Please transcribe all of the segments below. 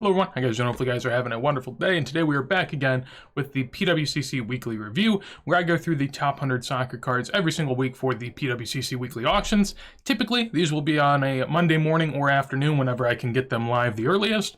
Hello everyone, how you guys doing? Hopefully you guys are having a wonderful day, and today we are back again with the PWCC weekly review, where I go through the top 100 soccer cards every single week for the PWCC weekly auctions. Typically, these will be on a Monday morning or afternoon whenever I can get them live the earliest.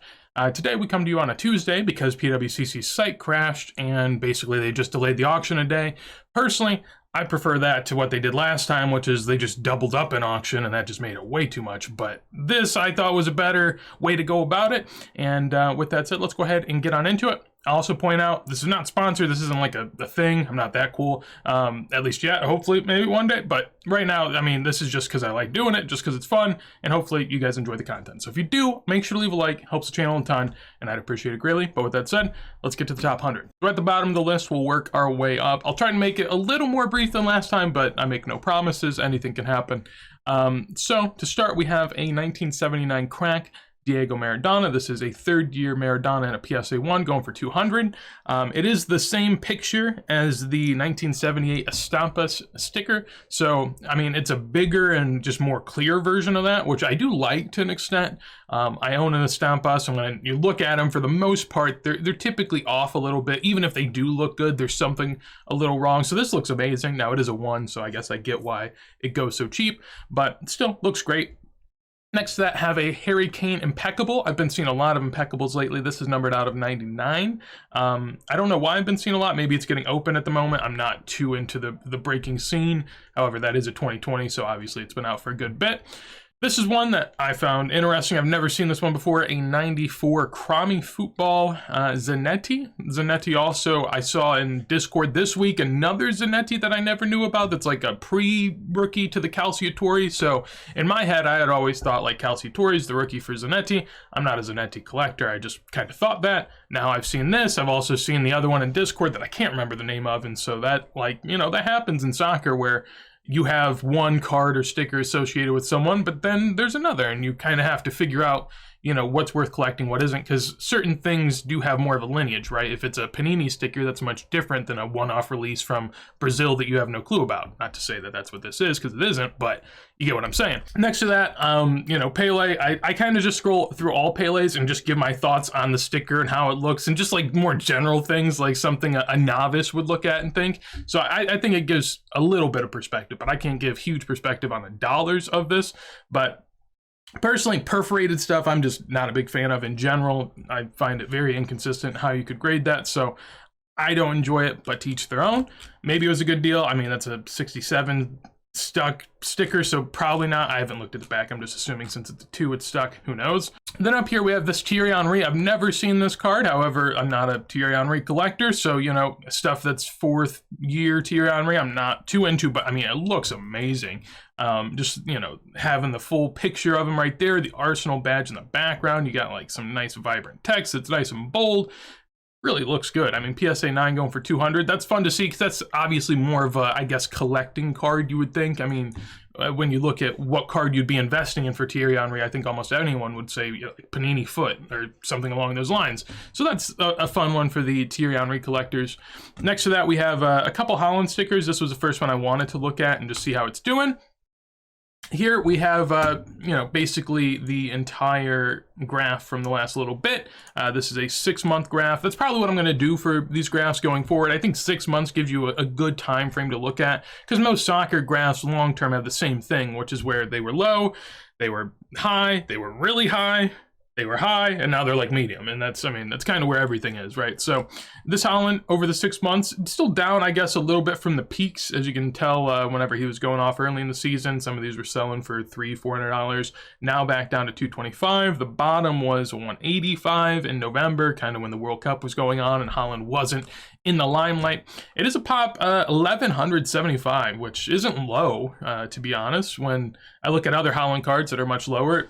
Today we come to you on a Tuesday because PWCC's site crashed, and basically they just delayed the auction a day. Personally, I prefer that to what they did last time, which is they just doubled up an auction, and that just made it way too much. But this, I thought, was a better way to go about it. And with that said, let's go ahead and get on into it. I'll also point out, this is not sponsored. This isn't like a thing. I'm not that cool, at least yet. Hopefully, maybe one day. But right now, I mean, this is just because I like doing it, just because it's fun. And hopefully, you guys enjoy the content. So if you do, make sure to leave a like. Helps the channel a ton, and I'd appreciate it greatly. But with that said, let's get to the top 100. So at the bottom of the list, we'll work our way up. I'll try to make it a little more brief than last time, but I make no promises. Anything can happen. So to start, we have a 1979 crack Diego Maradona. This is a third-year Maradona and a PSA 1 going for 200. It is the same picture as the 1978 Estampas sticker. So, I mean, it's a bigger and just more clear version of that, which I do like to an extent. I own an Estampas, and when you look at them, for the most part, they're typically off a little bit. Even if they do look good, there's something a little wrong. So this looks amazing. Now, it is a 1, so I guess I get why it goes so cheap, but it still looks great. Next to that, have a Harry Kane Impeccable. I've been seeing a lot of Impeccables lately. This is numbered out of 99. I don't know why I've been seeing a lot. Maybe it's getting open at the moment. I'm not too into the breaking scene. However, that is a 2020, so obviously it's been out for a good bit. This is one that I found interesting. I've never seen this one before. A 94 Crami Football Zanetti. Zanetti also, I saw in Discord this week, another Zanetti that I never knew about that's like a pre-rookie to the Calciatore. So in my head, I had always thought like Calciatore is the rookie for Zanetti. I'm not a Zanetti collector. I just kind of thought that. Now I've seen this. I've also seen the other one in Discord that I can't remember the name of. And so that, like, you know, that happens in soccer where you have one card or sticker associated with someone, but then there's another, and you kind of have to figure out, you know, what's worth collecting, what isn't, because certain things do have more of a lineage, right? If it's a Panini sticker, that's much different than a one-off release from Brazil that you have no clue about. Not to say that that's what this is, because it isn't, but you get what I'm saying. Next to that, you know, Pele, I kind of just scroll through all Peles and just give my thoughts on the sticker and how it looks, and just like more general things, like something a novice would look at and think. So I think it gives a little bit of perspective, but I can't give huge perspective on the dollars of this. But personally, perforated stuff, I'm just not a big fan of in general. I find it very inconsistent how you could grade that, so I don't enjoy it, but to each their own. Maybe it was a good deal. I mean, that's a 67 stuck sticker, so probably not. I haven't looked at the back. I'm just assuming since it's a 2, it's stuck. Who knows? Then up here we have this Thierry Henry. I've never seen this card. However, I'm not a Thierry Henry collector, so, you know, stuff that's 4th year Thierry Henry, I'm not too into, but I mean, it looks amazing. Just, you know, having the full picture of him right there, the Arsenal badge in the background, you got like some nice vibrant text. It's nice and bold. Really looks good. I mean, PSA 9 going for 200. That's fun to see, because that's obviously more of a, I guess, collecting card, you would think. I mean, when you look at what card you'd be investing in for Thierry Henry, I think almost anyone would say, you know, like Panini Foot or something along those lines. So that's a fun one for the Thierry Henry collectors. Next to that, we have a couple Holland stickers. This was the first one I wanted to look at and just see how it's doing. Here we have, you know, basically the entire graph from the last little bit. This is a 6-month graph. That's probably what I'm going to do for these graphs going forward. I think 6 months gives you a good time frame to look at, because most soccer graphs long-term have the same thing, which is where they were low, they were high, they were really high, they were high, and now they're like medium. And that's, I mean, that's kind of where everything is, right? So this Holland over the 6 months, it's still down, I guess, a little bit from the peaks. As you can tell, whenever he was going off early in the season, some of these were selling for $300-$400. Now back down to $225. The bottom was $185 in November, kind of when the World Cup was going on and Holland wasn't in the limelight. It is a pop 1175, which isn't low, to be honest. When I look at other Holland cards that are much lower,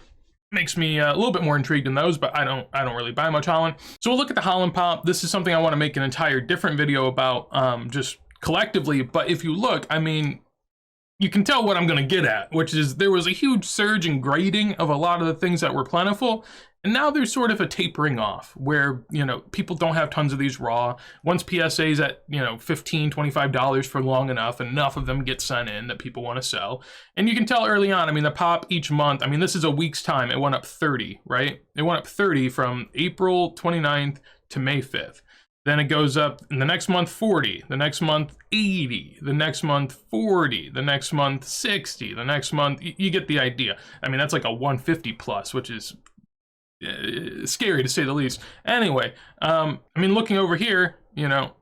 makes me a little bit more intrigued in those, but I don't really buy much Holland. So we'll look at the Holland pop. This is something I want to make an entire different video about, just collectively. But if you look, I mean, you can tell what I'm going to get at, which is there was a huge surge in grading of a lot of the things that were plentiful. And now there's sort of a tapering off where, you know, people don't have tons of these raw. Once PSA's at, you know, $15, $25 for long enough of them get sent in that people want to sell. And you can tell early on, I mean, the pop each month, I mean, this is a week's time, it went up 30, right? It went up 30 from April 29th to May 5th. Then it goes up in the next month 40, the next month 80, the next month 40, the next month 60, the next month, you get the idea. I mean, that's like a 150 plus, which is scary to say the least. Anyway, I mean, looking over here, you know,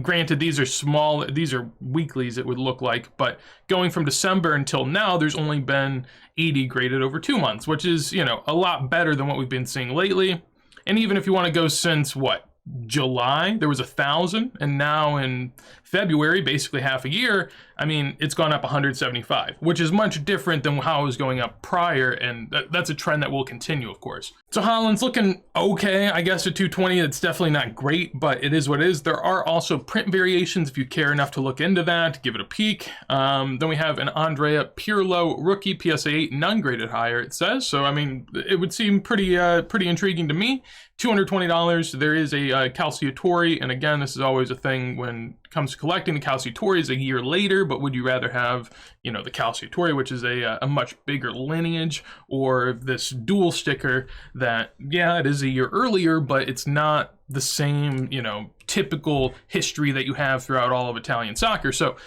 granted these are small, these are weeklies it would look like, but going from December until now, there's only been 80 graded over 2 months, which is, you know, a lot better than what we've been seeing lately. And even if you want to go since what, July, there was 1,000, and now in February, basically half a year, I mean, it's gone up 175, which is much different than how it was going up prior, and that's a trend that will continue, of course. So Holland's looking okay, I guess, at 220. It's definitely not great, but it is what it is. There are also print variations if you care enough to look into that, give it a peek. Then we have an Andrea Pirlo rookie, PSA 8, non-graded higher, it says. So, I mean, it would seem pretty intriguing to me. $220. There is a Calciatore, and again, this is always a thing when it comes to collecting. The Calciatore is a year later, but would you rather have, you know, the Calciatore, which is a much bigger lineage, or this dual sticker that, yeah, it is a year earlier, but it's not the same, you know, typical history that you have throughout all of Italian soccer. So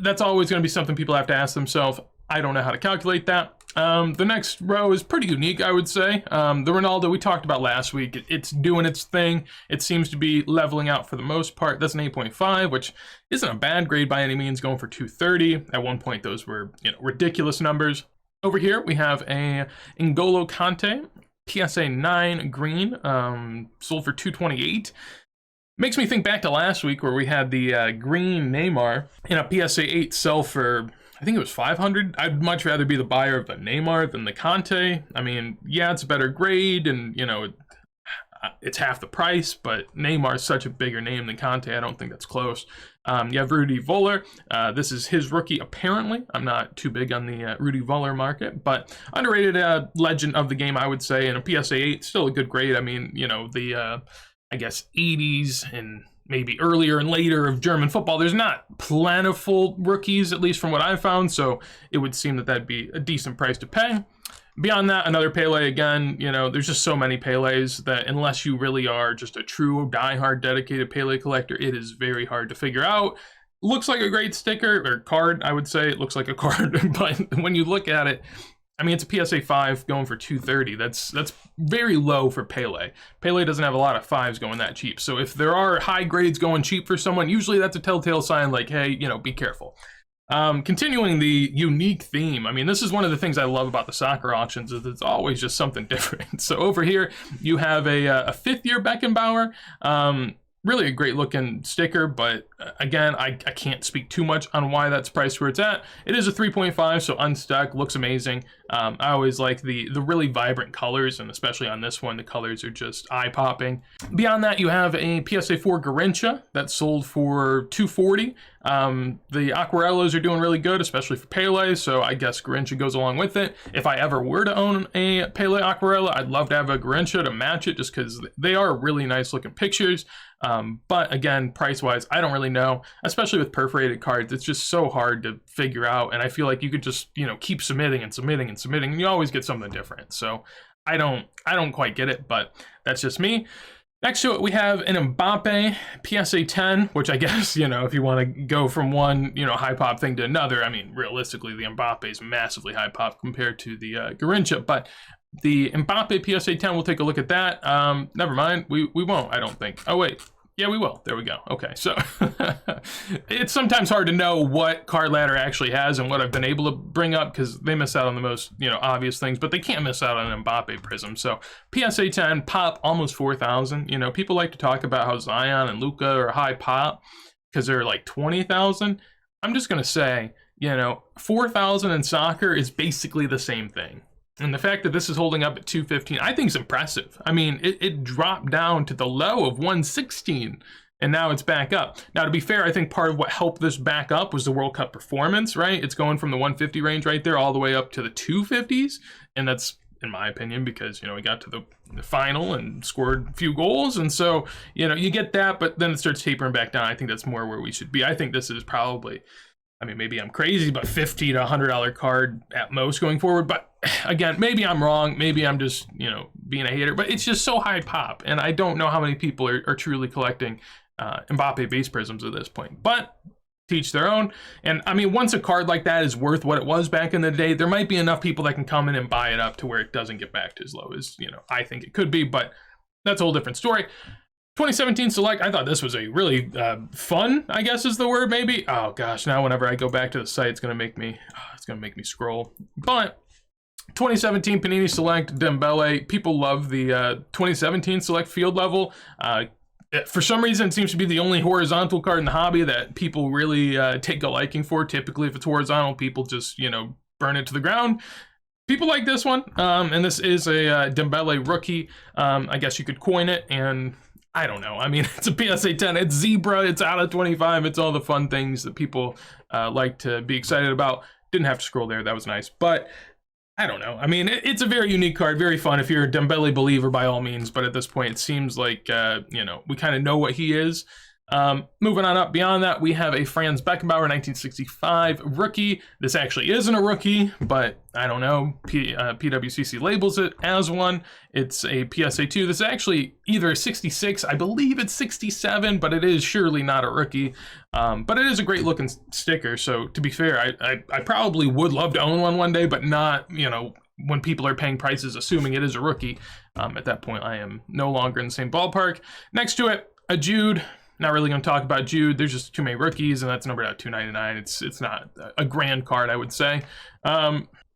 that's always going to be something people have to ask themselves. I don't know how to calculate that. The next row is pretty unique, I would say. The Ronaldo we talked about last week, it's doing its thing. It seems to be leveling out for the most part. That's an 8.5, which isn't a bad grade by any means, going for 230. At one point, those were, you know, ridiculous numbers. Over here, we have a N'Golo Kante, PSA 9 green, sold for 228. Makes me think back to last week where we had the green Neymar in a PSA 8 sell for, I think it was 500. I'd much rather be the buyer of the Neymar than the Kante. I mean, yeah, it's a better grade, and, you know, it's half the price, but Neymar is such a bigger name than Kante. I don't think that's close. You have Rudi Völler. This is his rookie, apparently. I'm not too big on the Rudi Völler market, but underrated legend of the game, I would say. And a PSA 8, still a good grade. I mean, you know, the, I guess, 80s and maybe earlier and later of German football, there's not plentiful rookies, at least from what I've found, so it would seem that that'd be a decent price to pay. Beyond that, another Pele again. You know, there's just so many Peles that unless you really are just a true diehard dedicated Pele collector, it is very hard to figure out. Looks like a great sticker, or card, I would say. It looks like a card, but when you look at it, I mean, it's a PSA 5 going for 230. That's very low for Pele. Pele doesn't have a lot of 5s going that cheap. So if there are high grades going cheap for someone, usually that's a telltale sign like, hey, you know, be careful. Continuing the unique theme. I mean, this is one of the things I love about the soccer auctions, is it's always just something different. So over here, you have a fifth-year Beckenbauer. Really a great looking sticker, but again, I can't speak too much on why that's priced where it's at. It is a 3.5, so unstuck, looks amazing. I always like the really vibrant colors, and especially on this one, the colors are just eye-popping. Beyond that, you have a PSA 4 Garrincha that sold for 240. The Aquarellos are doing really good, especially for Pele, so I guess Garrincha goes along with it. If I ever were to own a Pele Aquarella, I'd love to have a Garrincha to match it, just because they are really nice looking pictures. But again, price-wise, I don't really know, especially with perforated cards. It's just so hard to figure out, and I feel like you could just, you know, keep submitting and submitting and submitting, and you always get something different. So I don't quite get it, but that's just me. Next to it, we have an Mbappe PSA 10, which I guess, you know, if you want to go from one, you know, high pop thing to another, I mean, realistically, the Mbappe is massively high pop compared to the Garrincha, but the Mbappe PSA 10, we'll take a look at that. Never mind, we won't, I don't think. Oh, wait. Yeah, we will. There we go. Okay, so it's sometimes hard to know what Card Ladder actually has and what I've been able to bring up, because they miss out on the most, you know, obvious things, but they can't miss out on an Mbappe Prism. So PSA 10 pop almost 4,000. You know, people like to talk about how Zion and Luka are high pop because they're like 20,000. I'm just gonna say, you know, 4,000 in soccer is basically the same thing. And the fact that this is holding up at 215, I think is impressive. I mean, it dropped down to the low of 116, and now it's back up. Now, to be fair, I think part of what helped this back up was the World Cup performance, right? It's going from the 150 range right there all the way up to the 250s, and that's in my opinion, because, he got to the final and scored a few goals. And so, you get that, but then it starts tapering back down. I think that's more where we should be. I think this is probably, maybe I'm crazy, but $50 to $100 card at most going forward. But again, maybe I'm wrong. Maybe I'm just, being a hater. But it's just so high pop. And I don't know how many people are truly collecting Mbappe base prisms at this point. But teach their own. And once a card like that is worth what it was back in the day, there might be enough people that can come in and buy it up to where it doesn't get back to as low as, I think it could be. But that's a whole different story. 2017 Select, I thought this was a really fun, I guess is the word, maybe. Oh gosh, now whenever I go back to the site, it's gonna make me scroll. But 2017 Panini Select Dembele, people love the 2017 Select field level. For some reason, it seems to be the only horizontal card in the hobby that people really take a liking for. Typically, if it's horizontal, people just, burn it to the ground. People like this one, and this is a Dembele rookie. I guess you could coin it, and I don't know. It's a PSA 10. It's Zebra. It's out of 25. It's all the fun things that people like to be excited about. Didn't have to scroll there. That was nice. But I don't know. It's a very unique card. Very fun if you're a Dembele believer by all means. But at this point, it seems like, we kind of know what he is. Moving on up beyond that, we have a Franz Beckenbauer 1965 rookie. This actually isn't a rookie, but I don't know. PWCC labels it as one. It's a PSA 2. This is actually either a 66, I believe it's 67, but it is surely not a rookie. But it is a great looking sticker. So to be fair, I probably would love to own one day, but not, when people are paying prices assuming it is a rookie. At that point, I am no longer in the same ballpark. Next to it, a Jude. Not really going to talk about Jude. There's just too many rookies, and that's numbered out $299. It's not a grand card, I would say.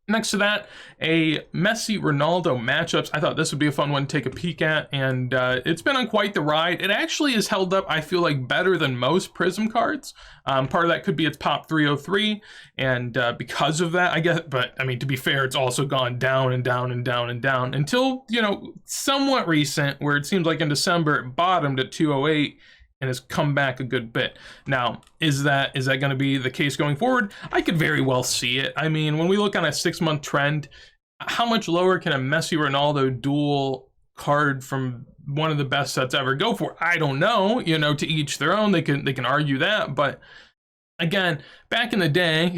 Next to that, a Messi Ronaldo matchups. I thought this would be a fun one to take a peek at, and it's been on quite the ride. It actually is held up, I feel like, better than most Prism cards. Part of that could be its pop 303, and because of that, I guess. But to be fair, it's also gone down and down and down and down until somewhat recent, where it seems like in December it bottomed at 208. And has come back a good bit. Now, is that going to be the case going forward? I could very well see it. When we look on a 6-month trend, how much lower can a Messi Ronaldo dual card from one of the best sets ever go for? I don't know. To each their own. They can argue that, but again, back in the day,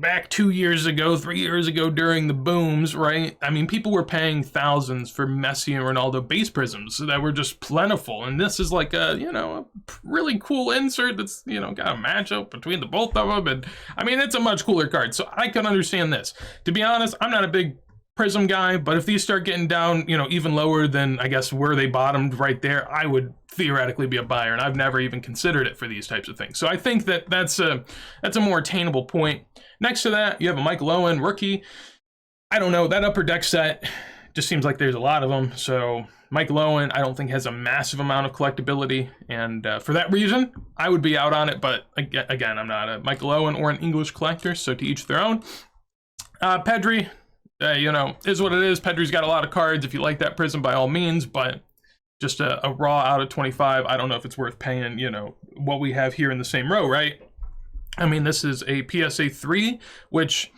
back 2 years ago, 3 years ago during the booms, right? People were paying thousands for Messi and Ronaldo base prisms that were just plentiful. And this is like a really cool insert that's, got a matchup between the both of them. And it's a much cooler card. So I can understand this. To be honest, I'm not a big Prism guy, but if these start getting down, even lower than, I guess, where they bottomed right there, I would theoretically be a buyer, and I've never even considered it for these types of things. So I think that's a more attainable point. Next to that, you have a Michael Owen rookie. I don't know, that upper deck set just seems like there's a lot of them. So Michael Owen, I don't think has a massive amount of collectability, and for that reason, I would be out on it. But again, I'm not a Michael Owen or an English collector, so to each their own. Pedri. Is what it is. Pedri's got a lot of cards. If you like that Prism, by all means, but just a raw out of 25, I don't know if it's worth paying, what we have here in the same row, right? This is a PSA 3, which,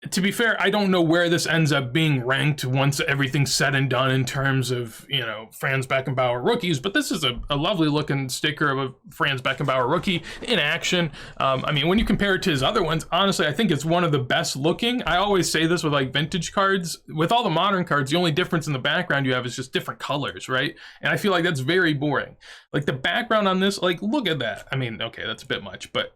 to be fair, I don't know where this ends up being ranked once everything's said and done in terms of, Franz Beckenbauer rookies, but this is a lovely looking sticker of a Franz Beckenbauer rookie in action. When you compare it to his other ones, honestly, I think it's one of the best looking. I always say this with like vintage cards. With all the modern cards, the only difference in the background you have is just different colors, right? And I feel like that's very boring. Like the background on this, like, look at that. Okay, that's a bit much, but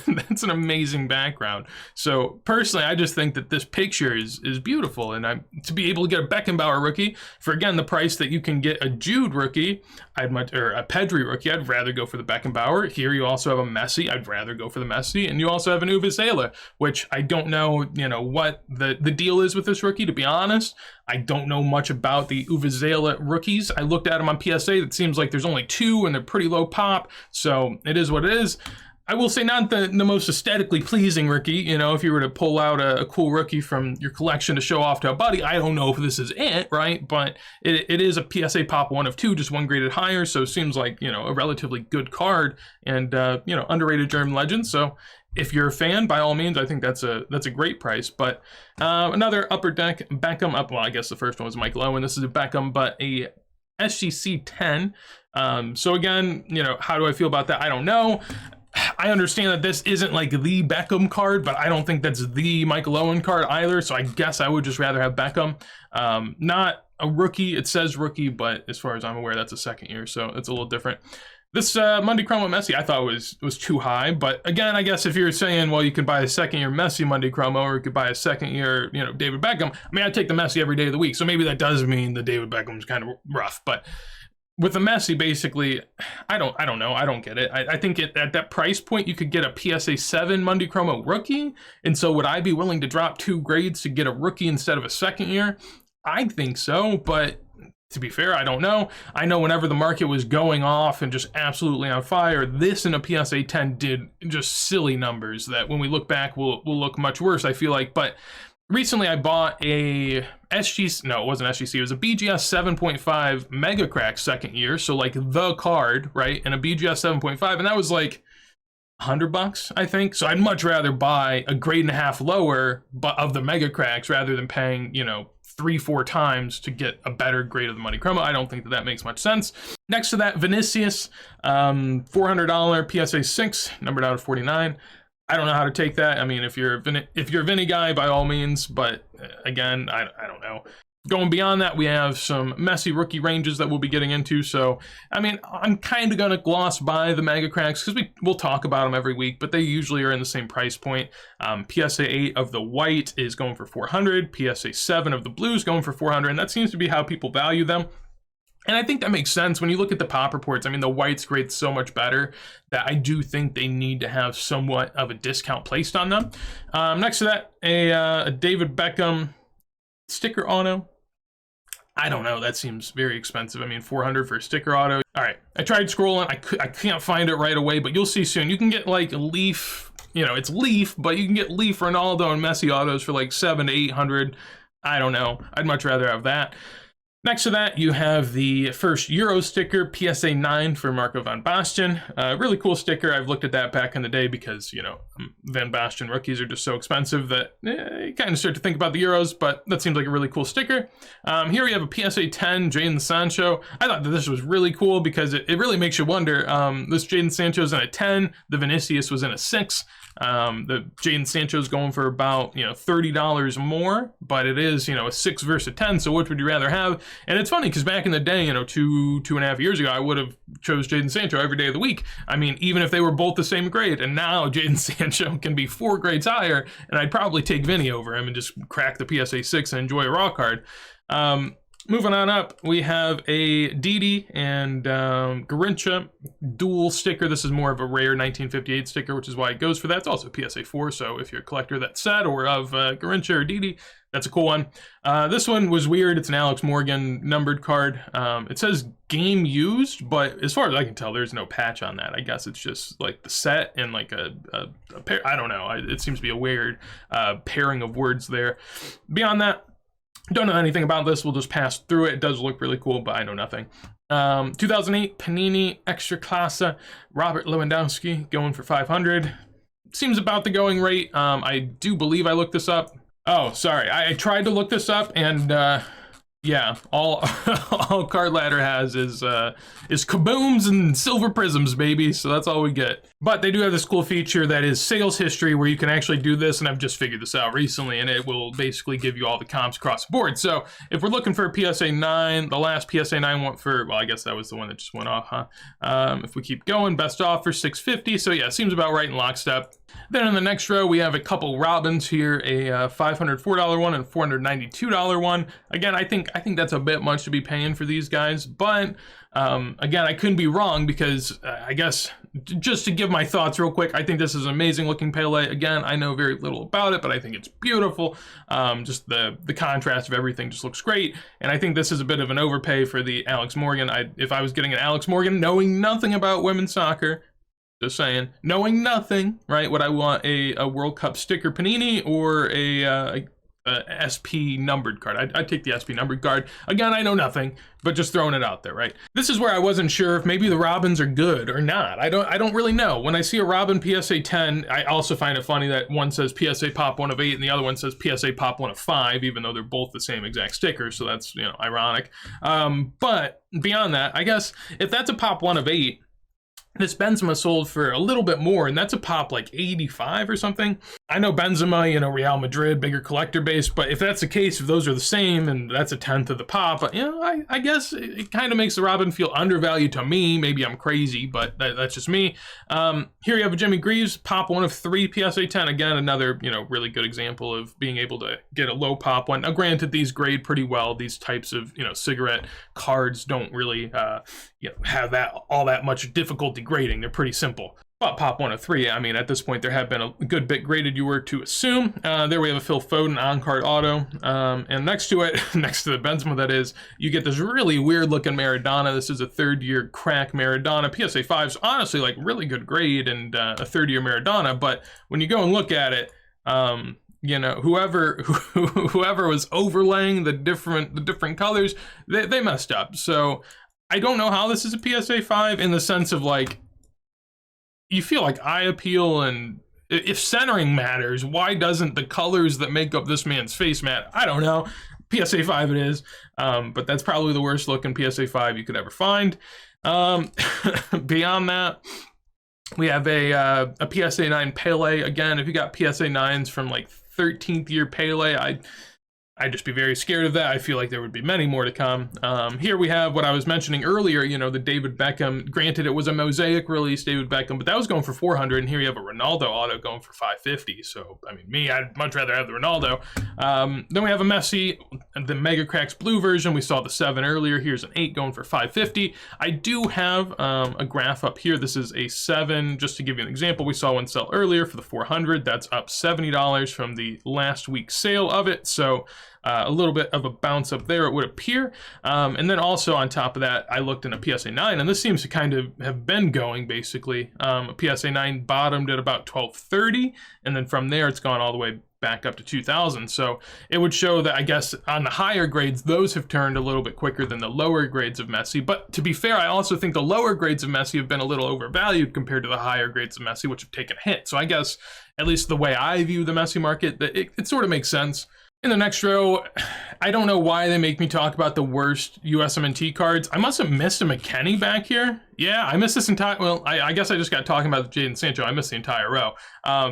that's an amazing background. So personally, I just think that this picture is beautiful, and to be able to get a Beckenbauer rookie for, again, the price that you can get a Jude rookie, or a Pedri rookie, I'd rather go for the Beckenbauer. Here you also have a Messi, I'd rather go for the Messi, and you also have an Uvizela, which I don't know, what the deal is with this rookie, to be honest. I don't know much about the Uvizela rookies. I looked at them on PSA. It seems like there's only 2, and they're pretty low pop, so it is what it is. I will say not the most aesthetically pleasing rookie. If you were to pull out a cool rookie from your collection to show off to a buddy, I don't know if this is it, right? But it is a PSA pop 1 of 2, just one graded higher. So it seems like, a relatively good card and, underrated German legend. So if you're a fan, by all means, I think that's a great price. But another Upper Deck Beckham up. Well, I guess the first one was Michael Owen. This is a Beckham, but a SGC 10. So again, you know, how do I feel about that? I don't know. I understand that this isn't like the Beckham card, but I don't think that's the Michael Owen card either. So I guess I would just rather have Beckham. Not a rookie. It says rookie, but as far as I'm aware, that's a second year, so it's a little different. This Monday Chromo Messi I thought was too high, but again, I guess if you're saying, well, you could buy a second year Messi Monday Chromo, or you could buy a second year, you know, David Beckham. I mean, I'd take the Messi every day of the week, so maybe that does mean the David Beckham's kind of rough, but with the Messi, basically, I don't know. I don't get it. I think at that price point, you could get a PSA 7 Monday Chromo rookie. And so would I be willing to drop 2 grades to get a rookie instead of a second year? I think so, but to be fair, I don't know. I know whenever the market was going off and just absolutely on fire, this and a PSA 10 did just silly numbers that when we look back will look much worse, I feel like. But recently I bought a SGC, no, it wasn't SGC, it was a BGS 7.5 Mega Crack second year, so like the card, right, and a BGS 7.5, and that was like $100, I think. So I'd much rather buy a grade and a half lower but of the Mega Cracks rather than paying, you know, 3-4 times to get a better grade of the Money Chroma. I don't think that makes much sense. Next to that, Vinicius, $400 PSA 6, numbered out of 49. I don't know how to take that. I mean, if you're a Vinny guy, by all means, but again, I don't know. Going beyond that, we have some Messi rookie ranges that we'll be getting into. So, I mean, I'm kind of going to gloss by the Mega Cracks because we'll talk about them every week, but they usually are in the same price point. PSA 8 of the white is going for $400. PSA 7 of the blue is going for $400, and that seems to be how people value them. And I think that makes sense when you look at the pop reports. I mean, the white's grade so much better that I do think they need to have somewhat of a discount placed on them. Next to that, a David Beckham sticker auto. I don't know, that seems very expensive. I mean, $400 for a sticker auto. All right, I tried scrolling. I can't find it right away, but you'll see soon. You can get like Leaf, you know, it's Leaf, but you can get Leaf, Ronaldo, and Messi autos for like $700 to $800. I don't know. I'd much rather have that. Next to that, you have the first Euro sticker, PSA 9 for Marco van Basten. Really cool sticker. I've looked at that back in the day because, you know, Van Basten rookies are just so expensive that you kind of start to think about the Euros, but that seems like a really cool sticker. Here we have a PSA 10 Jadon Sancho. I thought that this was really cool because it really makes you wonder. This Jadon Sancho's in a 10, the Vinicius was in a 6. The Jadon Sancho's going for about, you know, $30 more, but it is, you know, a 6 versus a 10, so which would you rather have? And it's funny because back in the day, you know, two and a half years ago, I would have chose Jadon Sancho every day of the week. I mean, even if they were both the same grade, and now Jadon Sancho can be 4 grades higher, and I'd probably take Vinny over him and just crack the PSA 6 and enjoy a raw card. Moving on up, we have a Didi and Garincha dual sticker. This is more of a rare 1958 sticker, which is why it goes for that. It's also PSA 4, so if you're a collector of that set or of Garincha or Didi, that's a cool one. This one was weird. It's an Alex Morgan numbered card. It says game used, but as far as I can tell, there's no patch on that. I guess it's just like the set and like a pair. I don't know. It seems to be a weird pairing of words there. Beyond that, don't know anything about this. We'll just pass through it. It does look really cool, but I know nothing. 2008 Panini Extra Classe Robert Lewandowski going for $500. Seems about the going rate. I do believe I looked this up. Oh, sorry. I tried to look this up, and yeah, all Card Ladder has is kabooms and silver prisms, baby. So that's all we get. But they do have this cool feature that is sales history, where you can actually do this, and I've just figured this out recently, and it will basically give you all the comps across the board. So if we're looking for a PSA 9, the last PSA 9 went for, well, I guess that was the one that just went off, huh? If we keep going, best offer $650. So yeah, seems about right in lockstep. Then in the next row, we have a couple Robins here, a $504 one and $492 one. Again, I think that's a bit much to be paying for these guys, but again, I couldn't be wrong because I guess just to give my thoughts real quick, I think this is an amazing looking Pele. Again, I know very little about it, but I think it's beautiful. Just the contrast of everything just looks great, and I think this is a bit of an overpay for the Alex Morgan. If I was getting an Alex Morgan, knowing nothing about women's soccer, just saying, knowing nothing, right? Would I want a World Cup sticker Panini or a SP numbered card. I'd take the SP numbered card. Again, I know nothing, but just throwing it out there, right? This is where I wasn't sure if maybe the Robins are good or not. I don't really know. When I see a Robin PSA 10, I also find it funny that one says PSA Pop 1 of 8 and the other one says PSA Pop 1 of 5, even though they're both the same exact sticker, so that's, you know, ironic. But beyond that, I guess if that's a Pop 1 of 8, this Benzema sold for a little bit more, and that's a pop like 85 or something. I know Benzema, you know, Real Madrid, bigger collector base, but if that's the case, if those are the same, and that's a tenth of the pop, you know, I guess it kind of makes the Robin feel undervalued to me. Maybe I'm crazy, but that's just me. Here you have a Jimmy Greaves, pop 1 of 3 PSA 10. Again, another, you know, really good example of being able to get a low pop one. Now, granted, these grade pretty well. These types of, you know, cigarette cards don't really, you know, have all that much difficulty grading. They're pretty simple. But pop 1 of 3, I mean, at this point, there have been a good bit graded, you were to assume. There we have a Phil Foden on-card auto. And next to it, next to the Benzema, that is, you get this really weird-looking Maradona. This is a third-year crack Maradona. PSA 5's honestly, like, really good grade and a third-year Maradona. But when you go and look at it, you know, whoever was overlaying the different colors, they messed up. So I don't know how this is a PSA 5 in the sense of, like, you feel like eye appeal, and if centering matters, why doesn't the colors that make up this man's face matter? I don't know. PSA 5 it is, but that's probably the worst looking PSA 5 you could ever find. Beyond that, we have a PSA 9 Pele. Again, if you got PSA 9s from like 13th year Pele, I'd just be very scared of that. I feel like there would be many more to come. Here we have what I was mentioning earlier, you know, the David Beckham. Granted, it was a mosaic release, David Beckham, but that was going for 400, and here you have a Ronaldo auto going for 550. So, I mean, I'd much rather have the Ronaldo. Then we have a Messi, the Mega Cracks Blue version. We saw the 7 earlier. Here's an 8 going for 550. I do have a graph up here. This is a 7, just to give you an example. We saw one sell earlier for the 400. That's up $70 from the last week's sale of it. So, a little bit of a bounce up there, it would appear. And then also on top of that, I looked in a PSA 9, and this seems to kind of have been going, basically. A PSA 9 bottomed at about 1230, and then from there, it's gone all the way back up to 2000. So it would show that, I guess, on the higher grades, those have turned a little bit quicker than the lower grades of Messi. But to be fair, I also think the lower grades of Messi have been a little overvalued compared to the higher grades of Messi, which have taken a hit. So I guess, at least the way I view the Messi market, that it sort of makes sense. In the next row, I don't know why they make me talk about the worst USMNT cards. I must have missed a McKennie back here. Yeah, I missed this entire, well, I guess I just got talking about Jadon Sancho. I missed the entire row.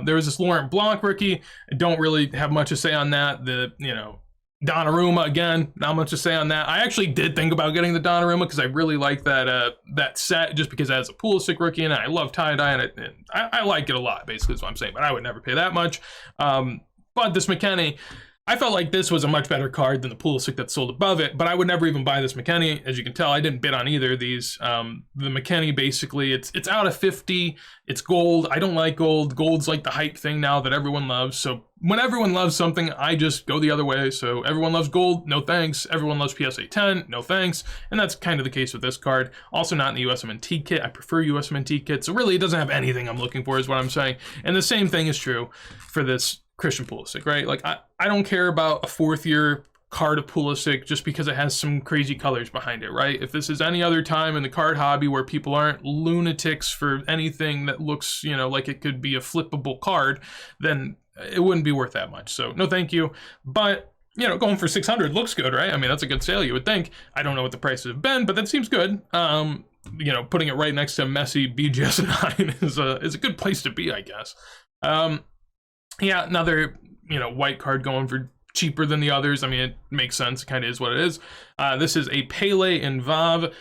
There was this Laurent Blanc rookie. I don't really have much to say on that. The, you know, Donnarumma, again, not much to say on that. I actually did think about getting the Donnarumma because I really like that that set, just because it has a Pulisic rookie in it. I love tie-dye, and I like it a lot, basically is what I'm saying, but I would never pay that much. But this McKennie, I felt like this was a much better card than the Pulisic that sold above it, but I would never even buy this McKennie. As you can tell, I didn't bid on either of these. The McKennie, basically, it's out of 50. It's gold. I don't like gold. Gold's like the hype thing now that everyone loves. So when everyone loves something, I just go the other way. So everyone loves gold, no thanks. Everyone loves PSA 10, no thanks. And that's kind of the case with this card. Also not in the USMNT kit. I prefer USMNT kit. So really, it doesn't have anything I'm looking for is what I'm saying. And the same thing is true for this Christian Pulisic, right? Like, I don't care about a 4th year card of Pulisic just because it has some crazy colors behind it, right? If this is any other time in the card hobby where people aren't lunatics for anything that looks, you know, like it could be a flippable card, then it wouldn't be worth that much. So no thank you. But, you know, going for 600 looks good, right? I mean, that's a good sale, you would think. I don't know what the prices have been, but that seems good. You know, putting it right next to Messi BGS 9 is a good place to be, I guess. Yeah, another, you know, white card going for cheaper than the others. I mean, it makes sense. It kind of is what it is. This is a Pele and Vav,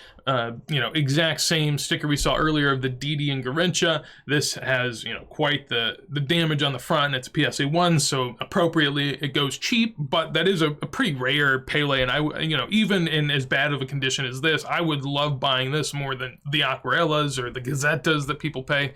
you know, exact same sticker we saw earlier of the Didi and Garrincha. This has, you know, quite the damage on the front. It's a PSA 1, so appropriately it goes cheap, but that is a pretty rare Pele, and I, you know, even in as bad of a condition as this, I would love buying this more than the Aquarellas or the Gazettas that people pay,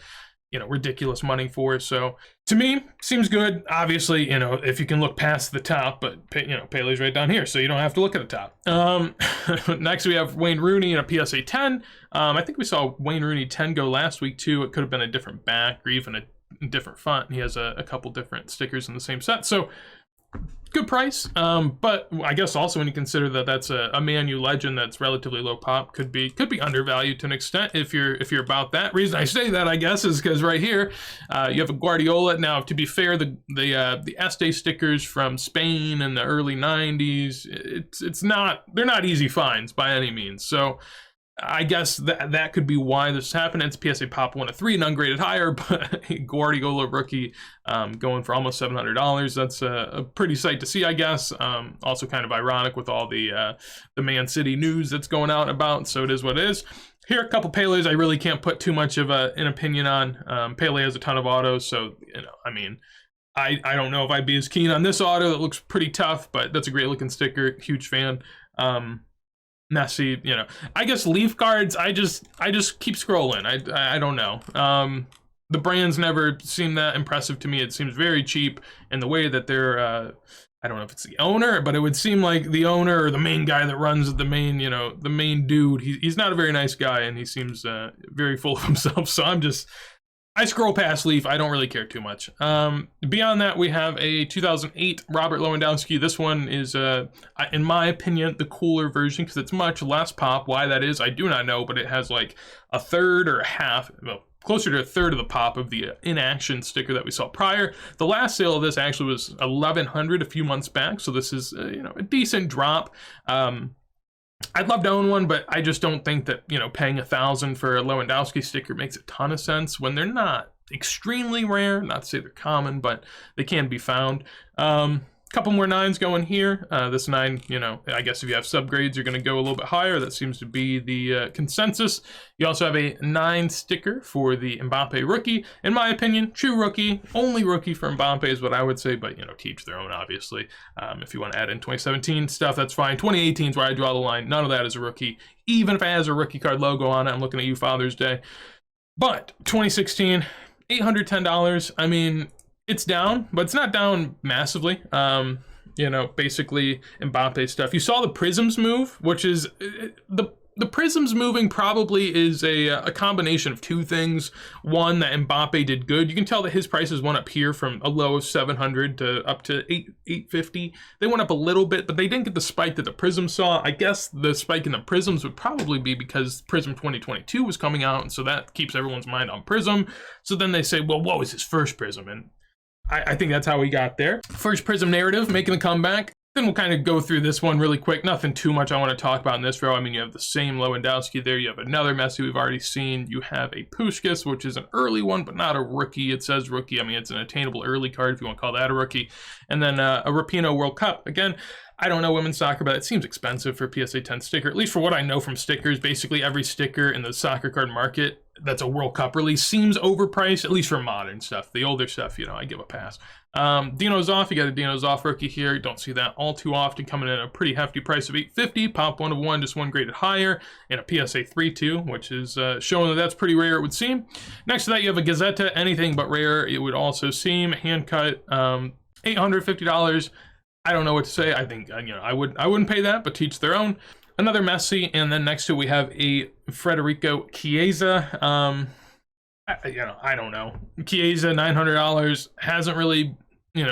you know, ridiculous money for. So to me, seems good. Obviously, you know, if you can look past the top, but you know, Pele's right down here, so you don't have to look at the top. Next we have Wayne Rooney in a PSA 10. I think we saw Wayne Rooney 10 go last week too. It could have been a different back or even a different font. He has a couple different stickers in the same set. So good price, but I guess also when you consider that that's a Man U legend that's relatively low pop, could be undervalued to an extent if you're about that. Reason I say that, I guess, is because right here you have a Guardiola. Now, to be fair, the Este stickers from Spain in the early '90s, they're not easy finds by any means. So I guess that could be why this happened. It's PSA Pop 1 of 3 and ungraded higher, but a Guardiola rookie going for almost $700. That's a pretty sight to see, I guess. Also kind of ironic with all the Man City news that's going out about, so it is what it is. Here are a couple Pele's I really can't put too much of an opinion on. Pele has a ton of autos, so, I mean, I don't know if I'd be as keen on this auto. It looks pretty tough, but that's a great looking sticker. Huge fan. Messy, I guess Leaf cards, I just keep scrolling. I don't know. The brands never seem that impressive to me. It seems very cheap, and the way that they're I don't know if it's the owner, but it would seem like the owner or the main guy that runs the main, the main dude, he's not a very nice guy, and he seems very full of himself. So I scroll past Leaf. I don't really care too much. Beyond that, we have a 2008 Robert Lewandowski. This one is, in my opinion, the cooler version because it's much less pop. Why that is, I do not know, but it has like a third or a half, well, closer to a third of the pop of the in-action sticker that we saw prior. The last sale of this actually was $1,100 a few months back, so this is, a decent drop. I'd love to own one, but I just don't think that, paying $1,000 for a Lewandowski sticker makes a ton of sense when they're not extremely rare. Not to say they're common, but they can be found. Couple more 9s going here. This 9, I guess if you have subgrades, you're going to go a little bit higher. That seems to be the consensus. You also have a 9 sticker for the Mbappe rookie. In my opinion, true rookie. Only rookie for Mbappe is what I would say, but, teach their own, obviously. If you want to add in 2017 stuff, that's fine. 2018 is where I draw the line. None of that is a rookie. Even if it has a rookie card logo on it, I'm looking at you, Father's Day. But 2016, $810. I mean, it's down, but it's not down massively. Basically Mbappe stuff. You saw the Prisms move, which is the Prisms moving probably is a combination of two things. One, that Mbappe did good. You can tell that his prices went up here from a low of 700 to up to 850. They went up a little bit, but they didn't get the spike that the Prism saw. I guess the spike in the Prisms would probably be because Prism 2022 was coming out, and so that keeps everyone's mind on Prism. So then they say, well, what was his first Prism? And I think that's how we got there. First Prism narrative making a comeback. Then we'll kind of go through this one really quick. Nothing too much I want to talk about in this row. I mean, you have the same Lewandowski there. You have another Messi we've already seen. You have a Puskás, which is an early one, but not a rookie. It says rookie. I mean, it's an attainable early card if you want to call that a rookie. And then a Rapinoe World Cup. Again, I don't know women's soccer, but it seems expensive for a PSA 10 sticker. At least for what I know from stickers, basically every sticker in the soccer card market that's a World Cup release seems overpriced, at least for modern stuff. The older stuff, I give a pass. Dino Zoff, you got a Dino Zoff rookie here. You don't see that all too often, coming in at a pretty hefty price of $850. Pop 1 of 1, just one graded higher, and a PSA 3-2, which is showing that that's pretty rare, it would seem. Next to that, you have a Gazzetta, anything but rare, it would also seem. Hand cut, $850. I don't know what to say. I think, I wouldn't pay that, but teach their own. Another Messi, and then next to it we have a Federico Chiesa. I don't know. Chiesa, $900, hasn't really,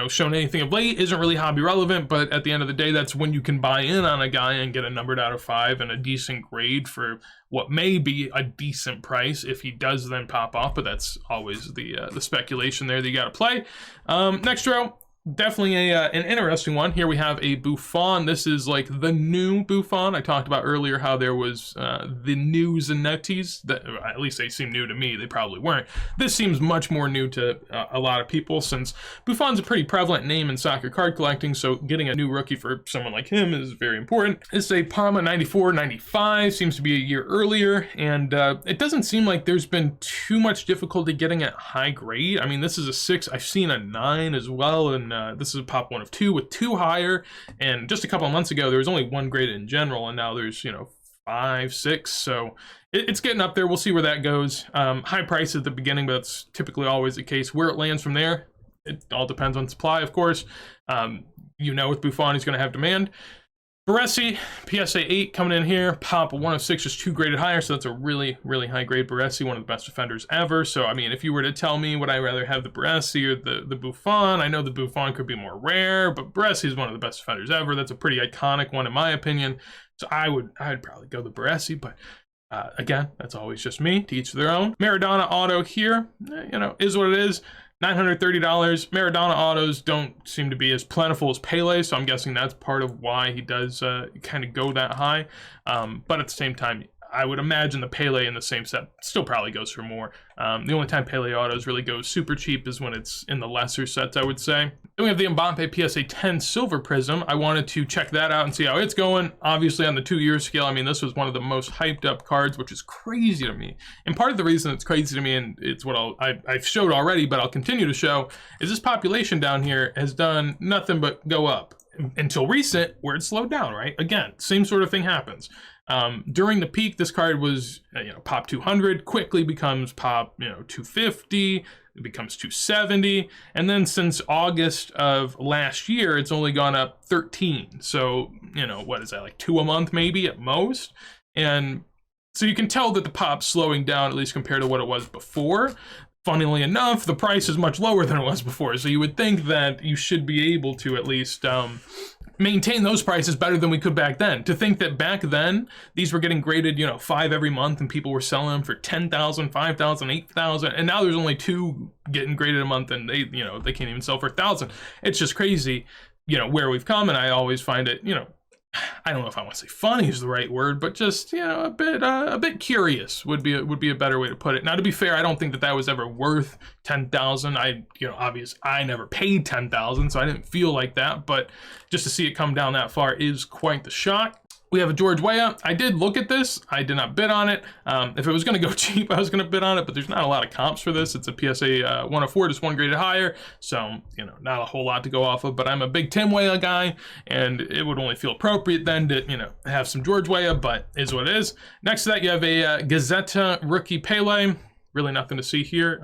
shown anything of late, isn't really hobby relevant, but at the end of the day, that's when you can buy in on a guy and get a numbered out of 5 and a decent grade for what may be a decent price if he does then pop off, but that's always the speculation there that you got to play. Next row. Definitely an interesting one. Here we have a Buffon. This is like the new Buffon. I talked about earlier how there was the new Zanettis. That, at least they seem new to me. They probably weren't. This seems much more new to a lot of people since Buffon's a pretty prevalent name in soccer card collecting, so getting a new rookie for someone like him is very important. It's a Parma 94-95. Seems to be a year earlier, and it doesn't seem like there's been too much difficulty getting it high grade. I mean, this is a 6. I've seen a 9 as well, and this is a pop 1 of 2 with 2 higher, and just a couple of months ago there was only 1 graded in general, and now there's 5, 6, so it's getting up there. We'll see where that goes. High price at the beginning, but that's typically always the case. Where it lands from there, it all depends on supply, of course. With Buffon he's going to have demand. Baresi, PSA 8 coming in here. Pop 106 is 2 graded higher, so that's a really, really high grade Baresi, one of the best defenders ever. So, I mean, if you were to tell me would I rather have the Baresi or the Buffon, I know the Buffon could be more rare, but Baresi is one of the best defenders ever. That's a pretty iconic one in my opinion. So I'd probably go the Baresi, but again, that's always just me, to each their own. Maradona auto here, you know, is what it is. $930. Maradona autos don't seem to be as plentiful as Pele, so I'm guessing that's part of why he does kind of go that high. But at the same time, I would imagine the Pele in the same set still probably goes for more. The only time Pele autos really goes super cheap is when it's in the lesser sets, I would say. Then we have the Mbappe PSA 10 Silver Prism. I wanted to check that out and see how it's going. Obviously on the 2-year scale, I mean, this was one of the most hyped up cards, which is crazy to me. And part of the reason it's crazy to me, and it's what I've showed already, but I'll continue to show, is this population down here has done nothing but go up until recent, where it slowed down, right? Again, same sort of thing happens. During the peak, this card was, pop 200, quickly becomes pop, 250, it becomes 270, and then since August of last year, it's only gone up 13. So, what is that, like 2 a month maybe at most? And so you can tell that the pop's slowing down, at least compared to what it was before. Funnily enough, the price is much lower than it was before, so you would think that you should be able to at least maintain those prices better than we could back then. To think that back then, these were getting graded, 5 every month, and people were selling them for 10,000, 5,000, 8,000, and now there's only 2 getting graded a month, and they can't even sell for 1,000. It's just crazy, where we've come, and I always find it, I don't know if I want to say funny is the right word, but just, a bit curious would be a better way to put it. Now, to be fair, I don't think that was ever worth 10,000. I never paid 10,000, so I didn't feel like that, but just to see it come down that far is quite the shock. We have a George Weah. I did look at this. I did not bid on it. If it was going to go cheap, I was going to bid on it, but there's not a lot of comps for this. It's a PSA 104, just 1 graded higher, so, not a whole lot to go off of, but I'm a big Tim Weah guy, and it would only feel appropriate then to, have some George Weah, but is what it is. Next to that, you have a Gazzetta Rookie Pele. Really nothing to see here.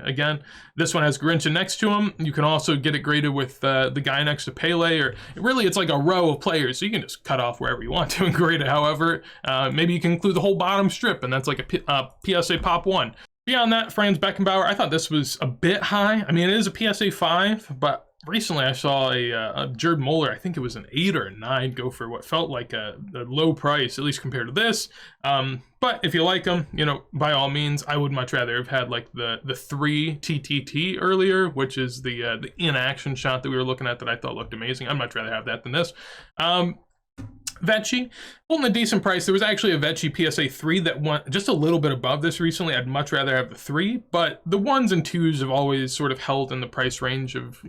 Again, this one has Grincha next to him. You can also get it graded with the guy next to Pele, or really it's like a row of players, so you can just cut off wherever you want to and grade it however. Maybe you can include the whole bottom strip, and that's like a PSA Pop 1. Beyond that, Franz Beckenbauer, I thought this was a bit high. I mean, it is a PSA 5, but recently I saw a Gerd Muller, I think it was an 8 or a 9, go for what felt like a low price, at least compared to this. But if you like them, by all means, I would much rather have had like the 3 TTT earlier, which is the in-action shot that we were looking at that I thought looked amazing. I'd much rather have that than this. Vecchi, holding a decent price. There was actually a Vecchi PSA 3 that went just a little bit above this recently. I'd much rather have the 3, but the 1s and 2s have always sort of held in the price range of,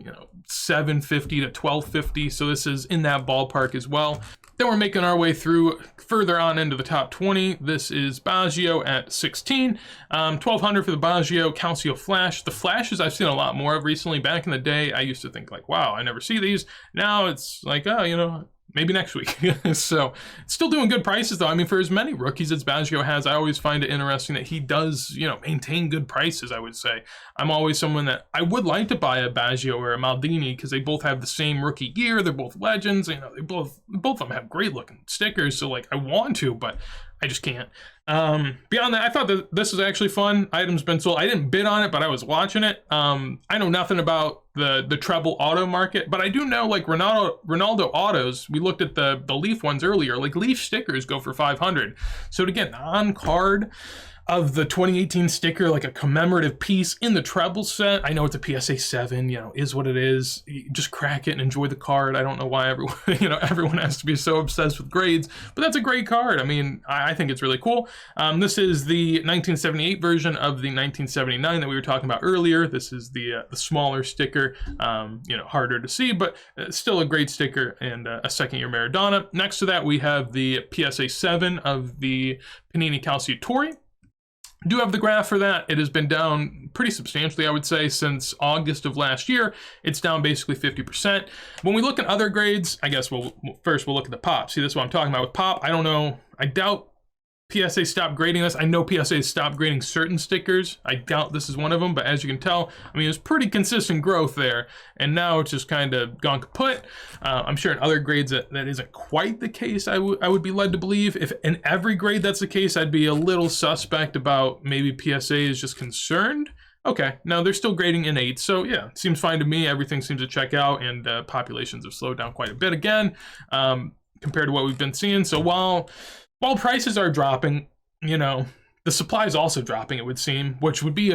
$750 to $1,250, so this is in that ballpark as well. Then we're making our way through further on into the top 20. This is Baggio at 16. 1,200 for the Baggio Calcio Flash. The Flashes I've seen a lot more of recently. Back in the day, I used to think like, wow, I never see these. Now it's like, oh, maybe next week. So still doing good prices though. I mean, for as many rookies as Baggio has, I always find it interesting that he does, maintain good prices, I would say. I'm always someone that I would like to buy a Baggio or a Maldini because they both have the same rookie gear. They're both legends. They both of them have great looking stickers. So like I want to, but I just can't. Beyond that, I thought that this was actually fun. Items been sold. I didn't bid on it, but I was watching it. I know nothing about the treble auto market, but I do know like Ronaldo autos. We looked at the Leaf ones earlier. Like Leaf stickers go for 500. So to get on card of the 2018 sticker, like a commemorative piece in the treble set. I know it's a PSA 7, is what it is. You just crack it and enjoy the card. I don't know why everyone, everyone has to be so obsessed with grades, but that's a great card. I mean, I think it's really cool. This is the 1978 version of the 1979 that we were talking about earlier. This is the smaller sticker, harder to see, but still a great sticker and a second-year Maradona. Next to that, we have the PSA 7 of the Panini Calciatore. Do have the graph for that. It has been down pretty substantially, I would say, since August of last year. It's down basically 50%. When we look at other grades, I guess first we'll look at the pop. See, this is what I'm talking about with pop. I don't know. I doubt PSA stopped grading this. I know PSA stopped grading certain stickers. I doubt this is one of them, but as you can tell, I mean, it's pretty consistent growth there, and now it's just kind of gone kaput. I'm sure in other grades that isn't quite the case. I would be led to believe. If in every grade that's the case, I'd be a little suspect about maybe PSA is just concerned. Okay, now they're still grading in 8, so yeah, seems fine to me. Everything seems to check out, and populations have slowed down quite a bit again compared to what we've been seeing. So while prices are dropping, you know, the supply is also dropping, it would seem, which would be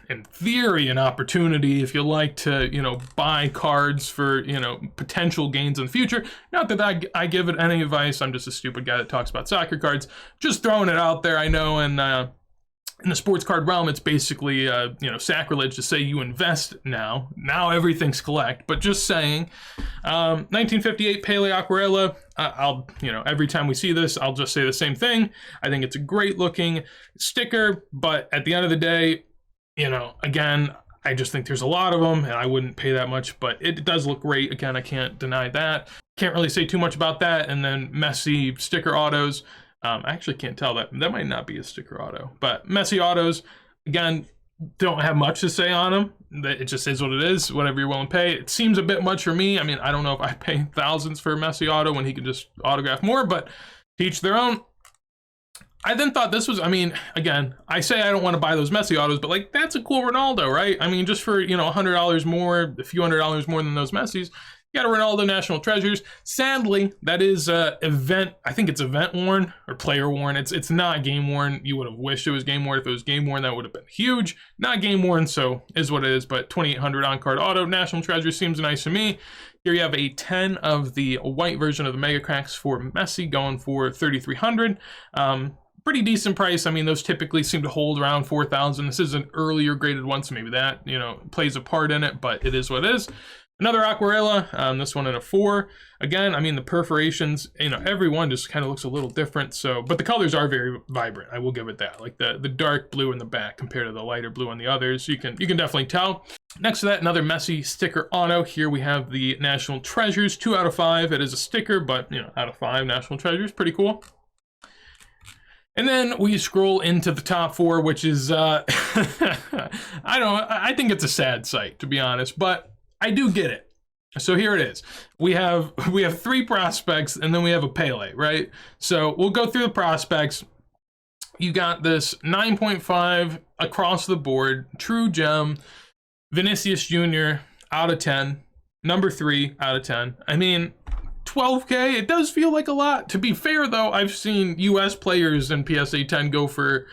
in theory, an opportunity if you like to, you know, buy cards for, you know, potential gains in the future. Not that I give it any advice. I'm just a stupid guy that talks about soccer cards. Just throwing it out there. I know, and in the sports card realm, it's basically, you know, sacrilege to say you invest now. Now everything's collect, but just saying. 1958 Pele Aquarela. I'll, you know, every time we see this, I'll just say the same thing. I think it's a great looking sticker, but at the end of the day, you know, again, I just think there's a lot of them, and I wouldn't pay that much, but it does look great. Again, I can't deny that. Can't really say too much about that. And then Messi sticker autos. I actually can't tell that might not be a sticker auto, but Messi autos, again, don't have much to say on them. It just is what it is, whatever you're willing to pay. It seems a bit much for me. I mean, I don't know if I pay thousands for a Messi auto when he can just autograph more, but to each their own. I then thought this was, I mean, again, I say I don't want to buy those Messi autos, but like, that's a cool Ronaldo, right? I mean, just for, you know, $100 more, a few $100 more than those Messis, you got a Ronaldo National Treasures. Sadly, that is event, I think it's event worn or player worn. It's not game worn. You would have wished it was game worn. If it was game worn, that would have been huge. Not game worn, so is what it is, but 2,800 on-card auto. National Treasure seems nice to me. Here you have a 10 of the white version of the Mega Cracks for Messi going for 3,300. Pretty decent price. I mean, those typically seem to hold around 4,000. This is an earlier graded one, so maybe that, you know, plays a part in it, but it is what it is. Another Aquarela, this one in a 4. Again, I mean, the perforations, you know, every one just kind of looks a little different. So, but the colors are very vibrant. I will give it that. Like the dark blue in the back compared to the lighter blue on the others, you can definitely tell. Next to that, another Messi sticker auto. Here we have the National Treasures, 2 out of 5. It is a sticker, but you know, out of 5 National Treasures, pretty cool. And then we scroll into the top 4, which is, I think it's a sad sight, to be honest, but I do get it. So here it is. We have 3 prospects, and then we have a Pele, right? So we'll go through the prospects. You got this 9.5 across the board, true gem, Vinicius Jr. out of 10, number 3 out of 10. I mean, 12K, it does feel like a lot. To be fair, though, I've seen US players in PSA 10 go for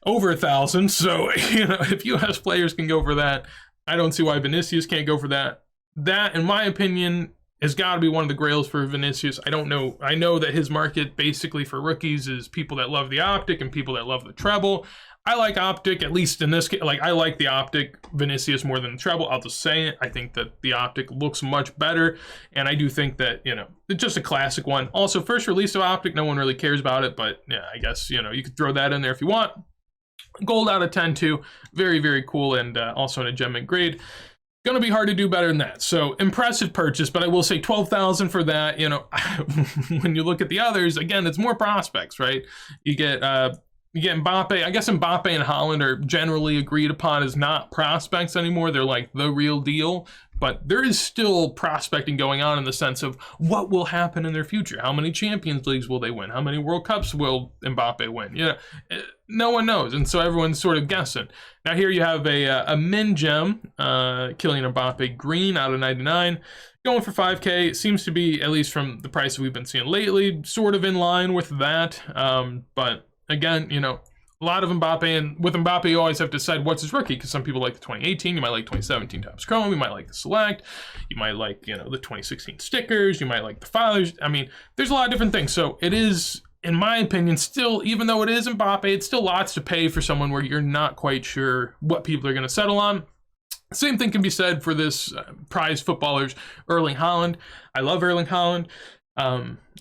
over 1,000. So, you know, if US players can go for that, I don't see why Vinicius can't go for that. That, in my opinion, has got to be one of the grails for Vinicius. I don't know. I know that his market basically for rookies is people that love the optic and people that love the treble. I like optic, at least in this case. Like, I like the optic Vinicius more than the treble. I'll just say it. I think that the optic looks much better, and I do think that, you know, it's just a classic one. Also, first release of optic, no one really cares about it, but yeah, I guess, you know, you could throw that in there if you want. Gold out of 10 too. Very, very cool, and also in a gem mint grade. Gonna be hard to do better than that. So impressive purchase, but I will say 12,000 for that. You know, when you look at the others, again, it's more prospects, right? You get Mbappe. I guess Mbappe and Haaland are generally agreed upon as not prospects anymore. They're like the real deal. But there is still prospecting going on in the sense of what will happen in their future. How many Champions Leagues will they win? How many World Cups will Mbappe win? You know, no one knows. And so everyone's sort of guessing. Now here you have a min gem, Kylian Mbappe green out of 99. Going for 5K. It seems to be, at least from the price we've been seeing lately, sort of in line with that. But again, you know, a lot of Mbappe, and with Mbappe, you always have to decide what's his rookie, because some people like the 2018, you might like 2017 Topps Chrome, you might like the Select, you might like, you know, the 2016 stickers, you might like the Fathers. I mean, there's a lot of different things. So it is, in my opinion, still, even though it is Mbappe, it's still lots to pay for someone where you're not quite sure what people are going to settle on. Same thing can be said for this prize footballers, Erling Haaland. I love Erling Haaland.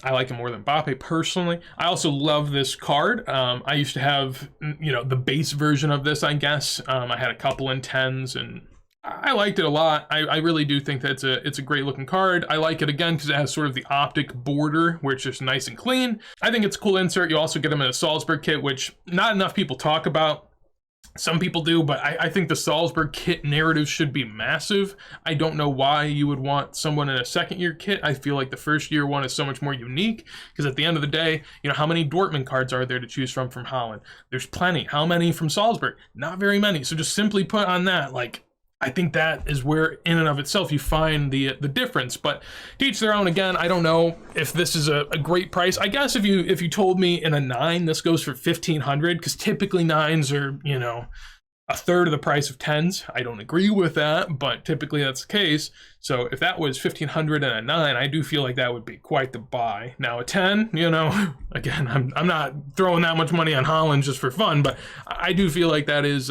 I like him more than Mbappe personally. I also love this card. I used to have, you know, the base version of this, I guess. I had a couple in 10s, and I liked it a lot. I really do think that it's a great looking card. I like it again because it has sort of the optic border where it's just nice and clean. I think it's a cool insert. You also get them in a Salzburg kit, which not enough people talk about. Some people do, but I think the Salzburg kit narrative should be massive. I don't know why you would want someone in a second year kit. I feel like the first year one is so much more unique because at the end of the day, you know, how many Dortmund cards are there to choose from Holland? There's plenty. How many from Salzburg? Not very many. So just simply put on that, like, I think that is where in and of itself you find the difference. But to each their own. Again, I don't know if this is a great price. I guess if you told me in a 9 this goes for 1,500, because typically 9s are, you know, a third of the price of 10s. I don't agree with that, but typically that's the case. So if that was 1,500 and a 9, I do feel like that would be quite the buy. Now a 10, you know, again, I'm not throwing that much money on Holland just for fun, but I do feel like that is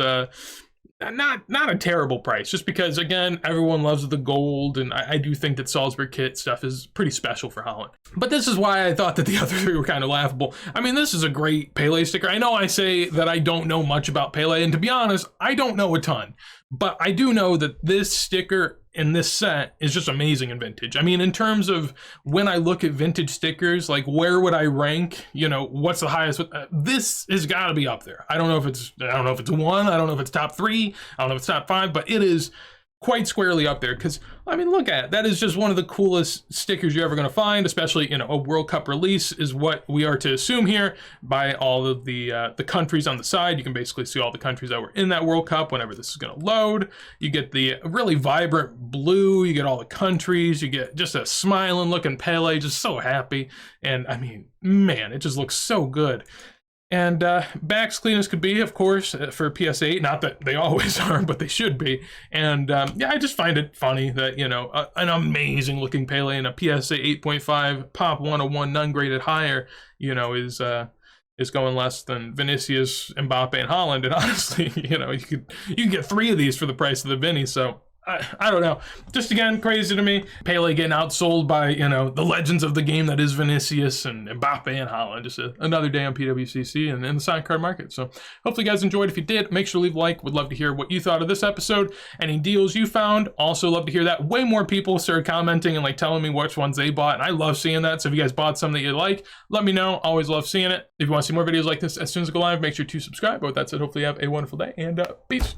not a terrible price, just because again everyone loves the gold, and I do think that Salzburg kit stuff is pretty special for Holland. But this is why I thought that the other three were kind of laughable. I mean, this is a great Pele sticker. I know I say that I don't know much about Pele, and to be honest, I don't know a ton, but I do know that this sticker in this set is just amazing in vintage. I mean, in terms of when I look at vintage stickers, like where would I rank, you know, what's the highest? This has got to be up there. I don't know if it's 1, I don't know if it's top 3, I don't know if it's top 5, but it is quite squarely up there. Because I mean, look at it. That is just one of the coolest stickers you're ever going to find, especially, you know, a World Cup release is what we are to assume here by all of the countries on the side. You can basically see all the countries that were in that World Cup whenever this is going to load. You get the really vibrant blue, you get all the countries, you get just a smiling looking Pele, just so happy. And I mean, man, it just looks so good. And backs clean as could be, of course, for PS8. Not that they always are, but they should be. And yeah, I just find it funny that, you know, an amazing looking Pele in a PSA 8.5 Pop 101 none graded higher, you know, is going less than Vinicius, Mbappe, and Holland. And honestly, you know, you can get 3 of these for the price of the Vinny. So I don't know. Just again, crazy to me. Pele getting outsold by, you know, the legends of the game that is Vinicius and Mbappe and Holland. Just another day on PWCC and in the sign card market. So hopefully you guys enjoyed. If you did, make sure to leave a like. Would love to hear what you thought of this episode. Any deals you found. Also love to hear that. Way more people started commenting and like telling me which ones they bought. And I love seeing that. So if you guys bought some that you like, let me know. Always love seeing it. If you want to see more videos like this as soon as I go live, make sure to subscribe. But with that said, hopefully you have a wonderful day and peace.